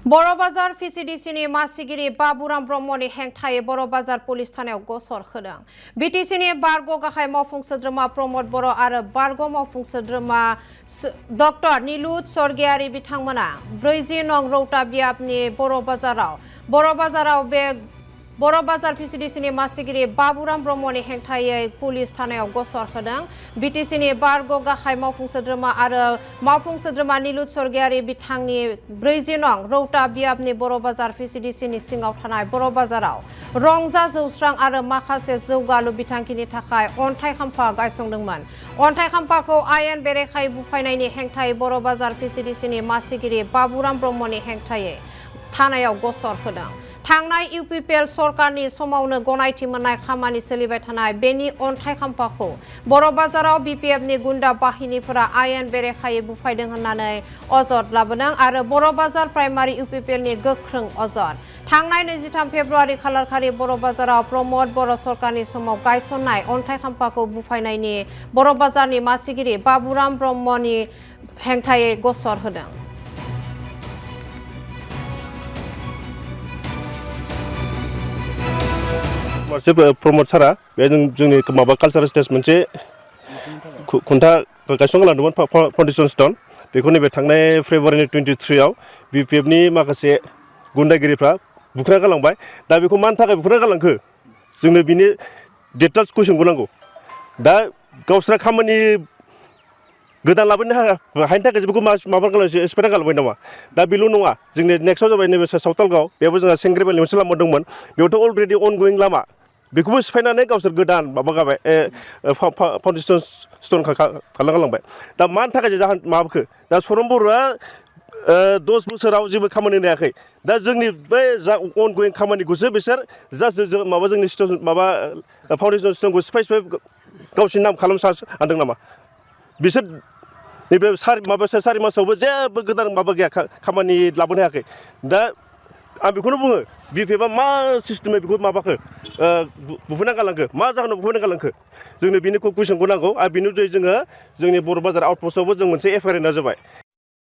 बर' बाजार VCDCनि मासिगिरि बाबुराम ब्रह्मनि हेंथायै बर' बाजार पुलिस थानायाव गसर होदों। BTCनि बारग' गाहाय मावफुं सोद्रोमा प्रमद बर' आरो बारग' मावफुं सोद्रोमा डक्टर नीलुत सरगियारि बिथांमोना 40 नं रौता बियाबनि बर' बाजार VCDCनि मासिगिरि बाबुराम ब्रह्मनि हेंथायै पुलिस थानायाव गसर होदों। BTCनि बारग' गाहाय मावफुं सोद्रोमा आरो मावफुं सोद्रोमा नीलुत सरगियारि बिथांनि 40 नं रौता बियाबनि बर' बाजार VCDCनि सिङाव थानाय बर' बाजाराव रंजा जौस्रां आरो माखासे जौगालु बिथांखिनि थाखाय अन्थाइ खाम्फा गायसंदोंमोन। अन्थाइ खाम्फाखौ आयेन बेरेखायै बुफायनायनि हेंथायै बर' बाजार VCDCनि मासिगिरि बाबुराम ब्रह्मनि हेंथायै थानायाव गसर होदों। थांनाय UPPL सरकारनि समावनो गनायथि मोननाय खामानि सोलिबाय थानाय बेनि अन्थाइ खाम्फाखौ बर' बाजाराव BPFनि गुन्दा बाहिनीफोरा आयेन बेरेखायै बुफायदों होननानै अजद लाबोदों आरो बर' बाजार प्राइमारि UPPLनि गोख्रों अजद। थांनाय 23 फेब्रुआरि खालारखालि बर' बाजाराव प्रमद बर' सरकारनि समाव गायसननाय अन्थाइ खाम्फाखौ बुफायनायनि बर' बाजारनि मासिगिरि बाबुराम ब्रह्मनि हेंथायै गसर होदों। प्रमद सारा बे जोंनि माबा कालचार स्टेज मोनसे खुन्था गायसंना लादोंमोन फाउन्डेसन स्टोन बेखौ नैबे थांनाय फेब्रुआरिनि 23 आव BPFनि माखासे गुन्दागिरिफ्रा बुख्रा गालांबाय। दा बेखौ मानि थाखाय बुख्रा गालांखो जोंनो बिनि डिटेल्स कुइसनखौ नांगौ। दा गावस्रा खामानि गोदान लाबोनो हायिनि थाखाय बेखौ माबा गालांसै एक्सपायार गालांबाय नामा? दा बेल' नङा, जोंनि नेक्स्टआव जाबाय नैबे सावथालगाव, बेयावबो जोंहा सेंग्रेबालनि मोनसे लामा दंमोन, बेयावथ' अलरेडि अनगयिं लामा, बेखौबो सिफायनानै गावसोर गोदान माबा गाबाय फाउन्डेसन स्टोन खालामगालांबाय। दा मानि थाखाय जाहोन माबाखो दा सरम बर'आ 10 बोसोराव जेबो खामानि होनो हायाखै। दा जोंनि बै जा अनगयिं खामानिखौसो बिसोर जास्ट माबा जोंनि स्टेसन माबा फाउन्डेसन स्टोनखौ सिफाय गावसिनि नाम खालामनो सानदों नामा? बिसोर नैबे सारि मासावबो जेबो गोदान माबा गैया, खामानि लाबोनो हायाखै। दा आं बेखौनो बुङो, BPFआ मा सिस्टेमै बेखौ माबाखो बुफायना गालांखो, मा जाहोनाव बुफायना गालांखो, जोंनो बेनि कुइसनखौ नांगौ। आरो बेनि उनाव जोङो जोंनि बर' बाजार आउटपस्टआवबो जों मोनसे FIR होनाय जाबाय।